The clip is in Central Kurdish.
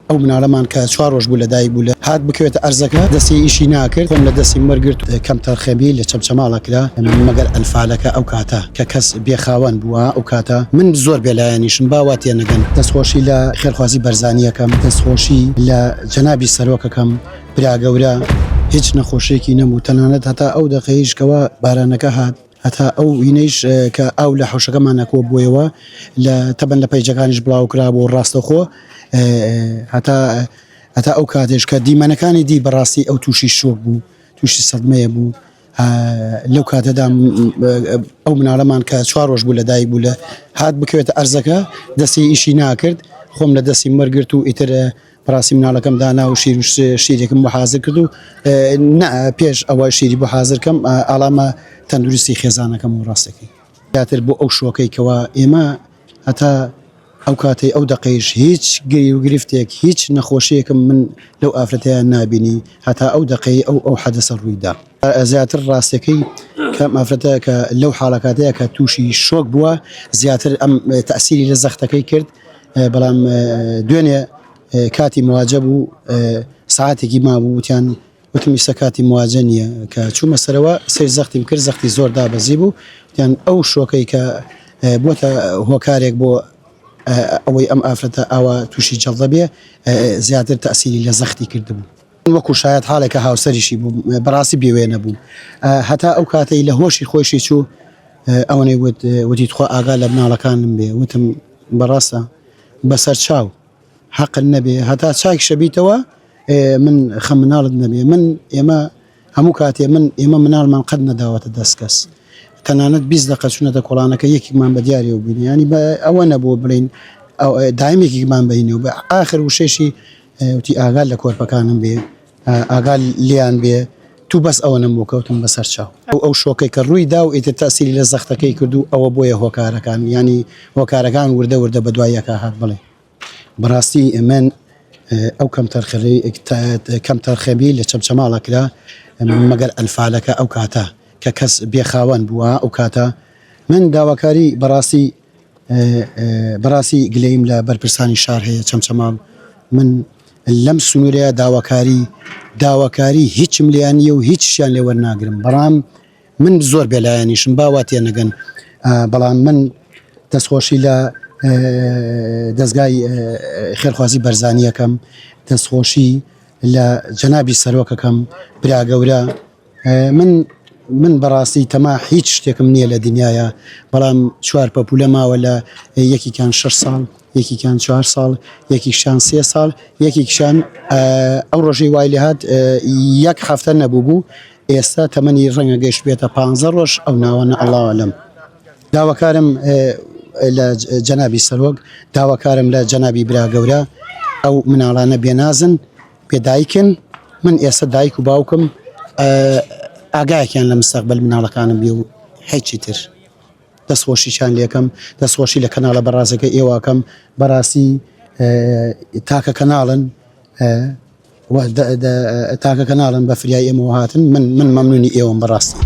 ئەو مناڵەمان کە 4 ڕۆژ بوو لە دایک بوو لە هات بکەوێتە ئەرزەکە دەستی ئیشی ناکرد خۆم لە دەستی مەرگرت کەم تەرخەبی لە چەمچەماڵەکرا مەگەر ئەلفالەکە ئەو کاتە کە کەس بێخاوەن بووە ئەو کاتە من زۆر بێلایەنیشم باواتێ نەگەن دەستخۆشی لە خێرخوازی بەرزانیەکەم دەستخۆشی لە جەنابی سەرۆکەکەم برا گەورە هیچ نەخۆشیێکی نەبوو تەنانەت هەتا ئەو دەقەیشکەوە بارانەکە هات هەتا ئەو وینەیش کە ئاو لە حوشەکەمان نەکۆ بوویەوە لە تەبەن لە پەیجەکانیش بڵاو کرا بۆ ڕاستەخۆ هەتا ئەو کاتێش کە دیمەنەکانی دی بەڕاستی ئەو تووشی شۆک بوو تووشی سەدمەیە بوو لەو کاتەدا ئەو مناڵەمان کە 4 ڕۆژ بوو لە دایک بوو لە هات بکەوێتە ئەرزەکە دەستی ئیشی ناکرد خۆم لە دەستی مەرگرت و ئیتر بەڕاستی مناڵەکەم دانا و شیرێکم بۆ حازر کرد و پێش ئەوە شیری بۆ حازرکەم ئاڵامە تەندروستی خێزانەکەم و ڕاستەکەی زیاتر بۆ ئەو شۆکەی کەەوە ئێمە هەتا ئەو کاتی ئەو دقیش هیچ گری و گرفتێک هیچ نەخۆشیەکەم من لەو ئافرەتەیە نابینی هەتا ئەو دقی ئەو حەدەسە ڕوویدا زیاتر ڕاستەکەی کەم ئافرەتە کە لەو حاڵەکاتەیە کە تووشی شۆک بووە زیاتر ئەم تەسیری لە زەختەکەی کرد بەڵام دوێنێ کاتی مواجە بوو ساعتێکی مابوو وتیان وتمی سەکاتی مواجە نییە کە چوومە سەرەوە سەر زەختیم کرد زەختی زۆر دابەزی بوو وتیان ئەو شۆکەی کە بۆتە هۆکارێک بۆ ئەوەی ئەم ئافرەتە ئاوا تووشی جەڵدە بێ زیاتر تەسیری لە زەختی کردبوو وەکو شاید حالێکە هاوسەریشی بوو بەڕاستی بێوێ نەبوو هەتا ئەو کاتەی لە هۆشی خۆشی چوو ئەوەی وتی خۆ ئاگا لە مناڵەکانم بێ وتم بەڕاستە بەسەر چاو حەقن نەبێ هەتا چاک شەبیتەوە من خەم مناڵت نەبێ من ئێمە هەموو کاتێ ئێمە مناڵمان قەت نەداوەتە دەست کەس تەنانەت 20 دقە چوونەتە کۆڵانەکە یەکێکمان بە دیارێ و بینی ینی ئەوە نەبوو بڵین دایمێکیمان بینی و بە ئاخر وشەشی وتی ئاگال لە کۆرپەکانم بێ ئاگال لیان بێ تو بەس ئەوە نەمبوو کەوتم بەسەر چاو ئەو شۆکەی کە ڕووی دا و ئیتر تەسیری لە زەختەکەی کرد و ئەوە بۆیە هۆکارەکان ینی هۆکارەکان وردە وردە بە دواییەکە هات بڵێ بەڕاستی من ئەو کەم تەرخەبی لە چەمچەماڵەکرا مەگەر ئەلفالەکە ئەو کاتە کە کەس بێخاوەن بووە ئەو کاتە من داواکاری بەڕاستی گلەیم لە بەرپرسانی شار هەیە چەمچەماڵ من لەم سنوورەیە داواکاری هیچم لیانیە و هیچ شیان لێ وەرناگرم بەڵام من زۆر بێلایەنیشم باواتێ نەگەن بەڵام من دەستخۆشی لە دەستگای خێرخوازی بەرزانیەکەم دەستخۆشی لە جەنابی سەرۆکەکەم برا گەورە من بەڕاستی تەما هیچ شتێکم نییە لە دنیاە بەڵام 4 پەپولە ماوە لە یەکیکان 6 ساڵ یەکیکان 4 ساڵ یەکیشان 3 ساڵ یەکیشان ئەو ڕۆژەی وای لێ هات 1 هەفتە نەبوو بوو ئێستا تەمەنی ڕەنگە گەشت بێتە 15 ڕۆژ ئەو ناوەنە ئەڵڵا ئەعلەم داواکارم لە جەنابی سەرۆک داواکارم لە جەنابی برا گەورە ئەو مناڵانە بێنازن بێدایکن من ئێستا دایک و باوکم ئاگایەکیان لە مستەقبەل مناڵەکانم بێ و هیچی تر دەستخۆشیشان لێکم دەستخۆشی لە کەناڵە بەڕازەکە ئێواکەم بەڕاستی تاکە کەناڵن بە فریای ئێمەوە هاتن من مەمنونی ئێوەم بەڕاستی